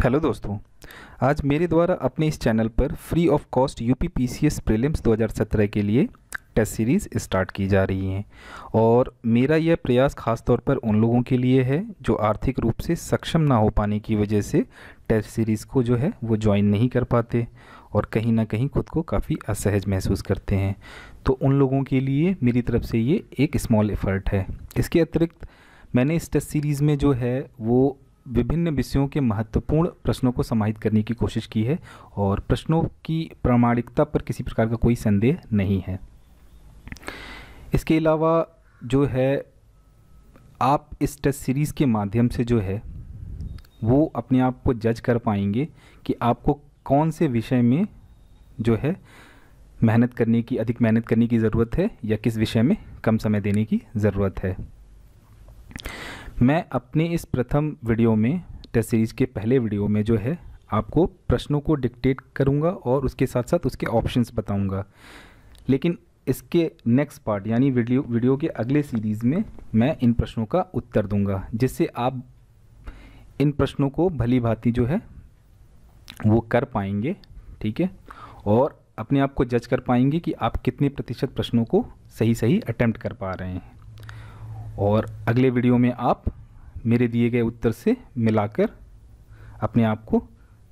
Hello दोस्तों। आज मेरे द्वारा अपने इस चैनल पर free of cost UP PCS prelims 2017 के लिए टेस्ट सीरीज़ स्टार्ट की जा रही हैं और मेरा यह प्रयास ख़ास तौर पर उन लोगों के लिए है जो आर्थिक रूप से सक्षम ना हो पाने की वजह से टेस्ट सीरीज़ को जो है वो ज्वाइन नहीं कर पाते और कहीं ना कहीं खुद को काफ़ी असहज महसूस करते हैं। तो उन लोगों के लिए मेरी तरफ से ये एक स्मॉल एफ़र्ट है। इसके अतिरिक्त मैंने इस टेस्ट सीरीज़ में जो है वो विभिन्न विषयों के महत्वपूर्ण प्रश्नों को समाहित करने की कोशिश की है और प्रश्नों की प्रामाणिकता पर किसी प्रकार का कोई संदेह नहीं है। इसके अलावा जो है आप इस टेस्ट सीरीज़ के माध्यम से जो है वो अपने आप को जज कर पाएंगे कि आपको कौन से विषय में जो है अधिक मेहनत करने की ज़रूरत है या किस विषय में कम समय देने की ज़रूरत है। मैं अपने इस प्रथम वीडियो में टेस्ट सीरीज़ के पहले वीडियो में जो है आपको प्रश्नों को डिक्टेट करूंगा और उसके साथ साथ उसके ऑप्शंस बताऊंगा, लेकिन इसके नेक्स्ट पार्ट यानी वीडियो के अगले सीरीज़ में मैं इन प्रश्नों का उत्तर दूंगा, जिससे आप इन प्रश्नों को भली भांति जो है वो कर पाएंगे, ठीक है, और अपने आप को जज कर पाएंगे कि आप कितने प्रतिशत प्रश्नों को सही अटेम्प्ट कर पा रहे हैं। और अगले वीडियो में आप मेरे दिए गए उत्तर से मिलाकर अपने आप को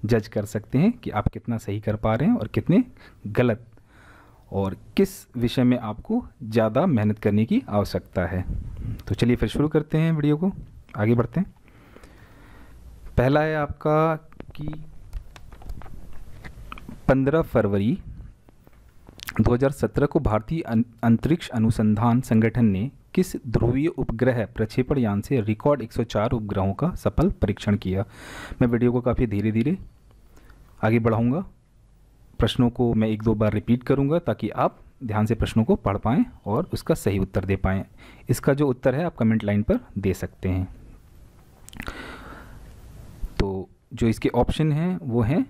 जज कर सकते हैं कि आप कितना सही कर पा रहे हैं और कितने गलत, और किस विषय में आपको ज़्यादा मेहनत करने की आवश्यकता है। तो चलिए फिर शुरू करते हैं वीडियो को, आगे बढ़ते हैं। पहला है आपका कि 15 फरवरी 2017 को भारतीय अंतरिक्ष अनुसंधान संगठन ने किस ध्रुवीय उपग्रह प्रक्षेपण यान से रिकॉर्ड 104 उपग्रहों का सफल परीक्षण किया। मैं वीडियो को काफ़ी धीरे धीरे आगे बढ़ाऊंगा, प्रश्नों को मैं एक दो बार रिपीट करूंगा ताकि आप ध्यान से प्रश्नों को पढ़ पाएँ और उसका सही उत्तर दे पाएँ। इसका जो उत्तर है आप कमेंट लाइन पर दे सकते हैं। तो जो इसके ऑप्शन हैं वो हैं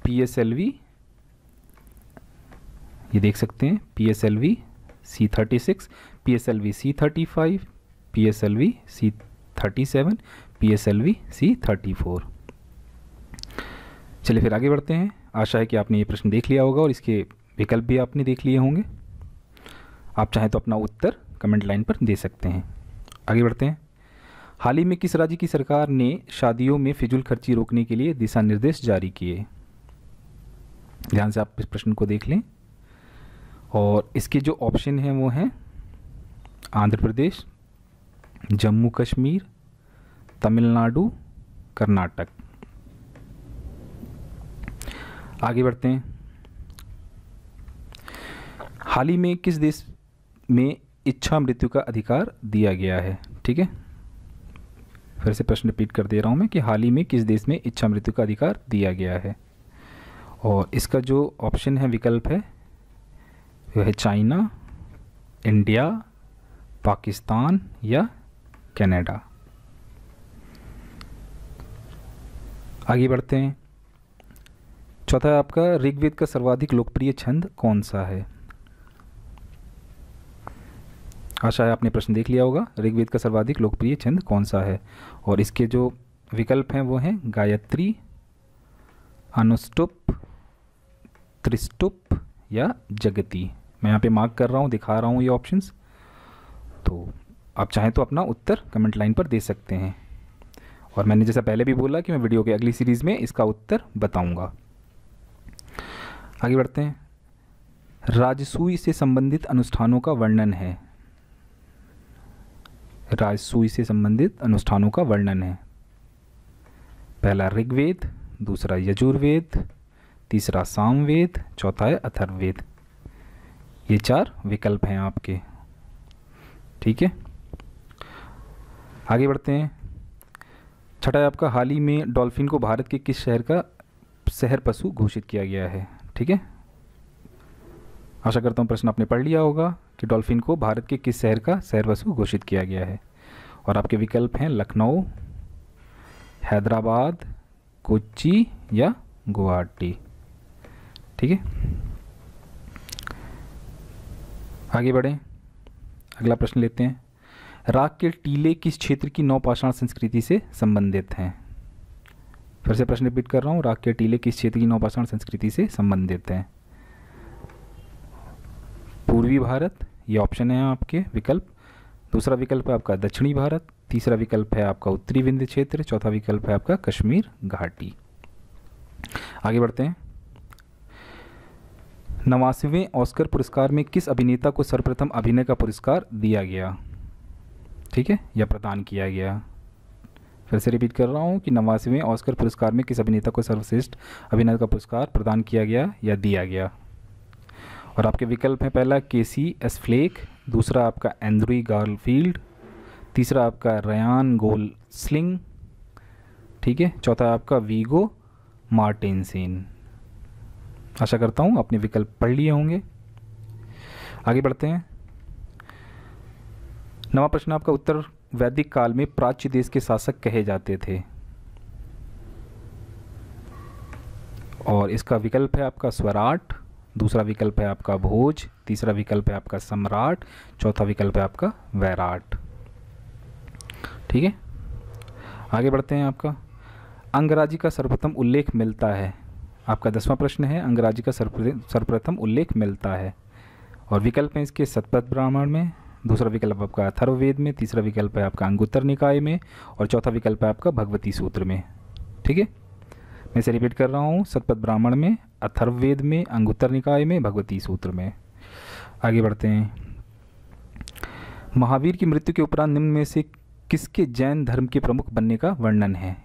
PSLV, ये देख सकते हैं, PSLV C36, PSLV C35, PSLV C37, PSLV C34। चलिए फिर आगे बढ़ते हैं। आशा है कि आपने ये प्रश्न देख लिया होगा और इसके विकल्प भी आपने देख लिए होंगे। आप चाहें तो अपना उत्तर कमेंट लाइन पर दे सकते हैं। आगे बढ़ते हैं। हाल ही में किस राज्य की सरकार ने शादियों में फिजूल खर्ची रोकने के लिए दिशा निर्देश जारी किए। ध्यान से आप इस प्रश्न को देख लें और इसके जो ऑप्शन हैं वो हैं आंध्र प्रदेश, जम्मू कश्मीर, तमिलनाडु, कर्नाटक। आगे बढ़ते हैं। हाल ही में किस देश में इच्छा मृत्यु का अधिकार दिया गया है, ठीक है। फिर से प्रश्न रिपीट कर दे रहा हूं मैं कि हाल ही में किस देश में इच्छा मृत्यु का अधिकार दिया गया है, और इसका जो ऑप्शन है विकल्प है वह है चाइना, इंडिया, पाकिस्तान या कनाडा। आगे बढ़ते हैं। चौथा है आपका ऋग्वेद का सर्वाधिक लोकप्रिय छंद कौन सा है। आशा है आपने प्रश्न देख लिया होगा। ऋग्वेद का सर्वाधिक लोकप्रिय छंद कौन सा है, और इसके जो विकल्प हैं वो हैं गायत्री, अनुष्टुप, त्रिष्टुप या जगती। मैं यहाँ पे मार्क कर रहा हूँ, दिखा रहा हूँ ये ऑप्शंस, तो आप चाहें तो अपना उत्तर कमेंट लाइन पर दे सकते हैं। और मैंने जैसा पहले भी बोला कि मैं वीडियो के अगली सीरीज़ में इसका उत्तर बताऊंगा। आगे बढ़ते हैं। राजसूय से संबंधित अनुष्ठानों का वर्णन है। राजसूय से संबंधित अनुष्ठानों का वर्णन है। पहला ऋग्वेद, दूसरा यजुर्वेद, तीसरा सामवेद, चौथा है अथर्ववेद। ये 4 विकल्प हैं आपके, ठीक है। आगे बढ़ते हैं। छठा है आपका हाल ही में डॉल्फिन को भारत के किस शहर का शहर पशु घोषित किया गया है, ठीक है। आशा करता हूँ प्रश्न आपने पढ़ लिया होगा कि डॉल्फिन को भारत के किस शहर का शहर पशु घोषित किया गया है, और आपके विकल्प हैं लखनऊ, हैदराबाद, कोच्चि या गुवाहाटी, ठीक है। आगे बढ़ें, अगला प्रश्न लेते हैं। राग के टीले किस क्षेत्र की नौपाषाण संस्कृति से संबंधित हैं? फिर से प्रश्न रिपीट कर रहा हूँ, राग के टीले किस क्षेत्र की नवपाषाण संस्कृति से संबंधित हैं? पूर्वी भारत, ये ऑप्शन है आपके विकल्प। दूसरा विकल्प है आपका दक्षिणी भारत। तीसरा विकल्प है आपका उत्तरी विंध्य क्षेत्र। चौथा विकल्प है आपका कश्मीर घाटी। आगे बढ़ते हैं। 89वें ऑस्कर पुरस्कार में किस अभिनेता को सर्वप्रथम अभिनय का पुरस्कार दिया गया? ठीक है, या प्रदान किया गया। फिर से रिपीट कर रहा हूँ कि 89वें ऑस्कर पुरस्कार में किस अभिनेता को सर्वश्रेष्ठ अभिनय का पुरस्कार प्रदान किया गया या दिया गया? और आपके विकल्प हैं, पहला केसी एफ्लेक, दूसरा आपका एंड्रू गारफील्ड, तीसरा आपका रयान गोसलिंग, ठीक है, चौथा आपका वीगो मार्टेंसन। आशा करता हूँ आपने विकल्प पढ़ लिए होंगे। आगे बढ़ते हैं। नवा प्रश्न आपका, उत्तर वैदिक काल में प्राच्य देश के शासक कहे जाते थे? और इसका विकल्प है आपका स्वराट, दूसरा विकल्प है आपका भोज, तीसरा विकल्प है आपका सम्राट, चौथा विकल्प है आपका वैराट। ठीक है, आगे बढ़ते हैं। आपका अंगराजी का सर्वप्रथम उल्लेख मिलता है, आपका 10वां प्रश्न है, अंगराजी का सर्वप्रथम उल्लेख मिलता है। और विकल्प है इसके शतपथ ब्राह्मण में, दूसरा विकल्प आपका अथर्ववेद में, तीसरा विकल्प है आपका अंगुत्तर निकाय में, और चौथा विकल्प है आपका भगवती सूत्र में। ठीक है, मैं इसे रिपीट कर रहा हूँ, शतपथ ब्राह्मण में, अथर्ववेद में, अंगुत्तर निकाय में, भगवती सूत्र में। आगे बढ़ते हैं। महावीर की मृत्यु के उपरांत निम्न में से किसके जैन धर्म के प्रमुख बनने का वर्णन है?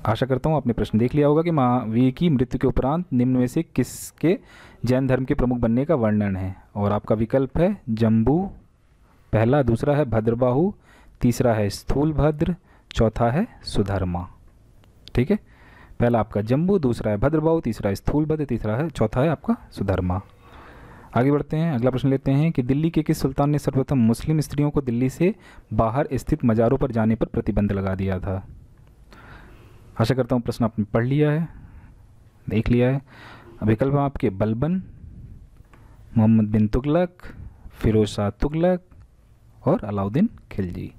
आशा करता हूँ आपने प्रश्न देख लिया होगा कि महावीर की मृत्यु के उपरांत निम्न में से किसके जैन धर्म के प्रमुख बनने का वर्णन है। और आपका विकल्प है जम्बू पहला, दूसरा है भद्रबाहु, तीसरा है स्थूलभद्र, चौथा है सुधर्मा। ठीक है, पहला आपका जम्बू, दूसरा है भद्रबाहु, तीसरा है स्थूलभद्र, तीसरा है चौथा है आपका सुधर्मा। आगे बढ़ते हैं। अगला प्रश्न लेते हैं कि दिल्ली के किस सुल्तान ने सर्वप्रथम मुस्लिम स्त्रियों को दिल्ली से बाहर स्थित मज़ारों पर जाने पर प्रतिबंध लगा दिया था? आशा करता हूँ प्रश्न आपने पढ़ लिया है, देख लिया है। विकल्प आपके बलबन, मोहम्मद बिन तुगलक, फिरोज शाह तुगलक और अलाउद्दीन खिलजी।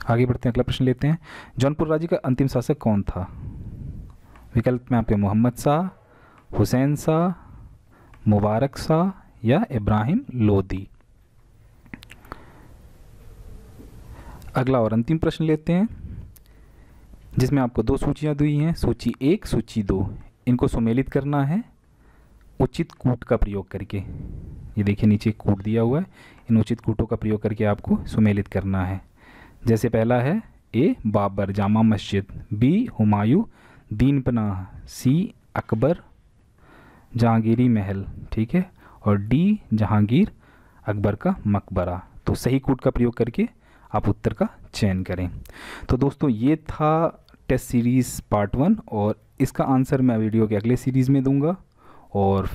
आगे बढ़ते हैं, अगला प्रश्न लेते हैं। जौनपुर राज्य का अंतिम शासक कौन था? विकल्प में आपके मोहम्मद शाह, हुसैन शाह, मुबारक शाह या इब्राहिम लोदी। अगला और अंतिम प्रश्न लेते हैं, जिसमें आपको दो सूचियां दी हैं, सूची 1, सूची 2। इनको सुमेलित करना है उचित कूट का प्रयोग करके। ये देखिए नीचे कूट दिया हुआ है, इन उचित कूटों का प्रयोग करके आपको सुमेलित करना है। जैसे पहला है ए बाबर जामा मस्जिद, बी हुमायूं दीन पनाह, सी अकबर जहांगीरी महल, ठीक है, और डी जहांगीर अकबर का मकबरा। तो सही कूट का प्रयोग करके आप उत्तर का चयन करें। तो दोस्तों ये था टेस्ट सीरीज़ पार्ट 1, और इसका आंसर मैं वीडियो के अगले सीरीज़ में दूंगा, और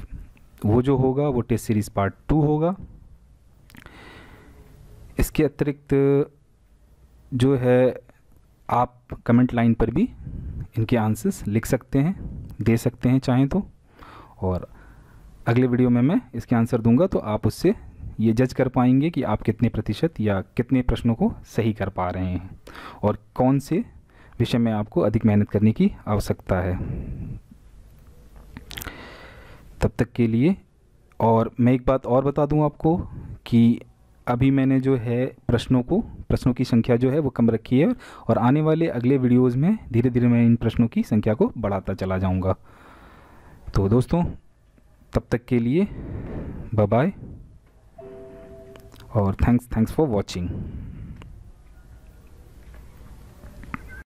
वो जो होगा वो टेस्ट सीरीज़ पार्ट 2 होगा। इसके अतिरिक्त जो है आप कमेंट लाइन पर भी इनके आंसर्स लिख सकते हैं, दे सकते हैं चाहें तो, और अगले वीडियो में मैं इसके आंसर दूंगा, तो आप उससे ये जज कर पाएंगे कि आप कितने प्रतिशत या कितने प्रश्नों को सही कर पा रहे हैं और कौन से विषय में आपको अधिक मेहनत करने की आवश्यकता है। तब तक के लिए, और मैं एक बात और बता दूं आपको कि अभी मैंने जो है प्रश्नों की संख्या जो है वो कम रखी है, और आने वाले अगले वीडियोस में धीरे धीरे मैं इन प्रश्नों की संख्या को बढ़ाता चला जाऊंगा। तो दोस्तों तब तक के लिए बाय बाय, और थैंक्स फॉर वॉचिंग।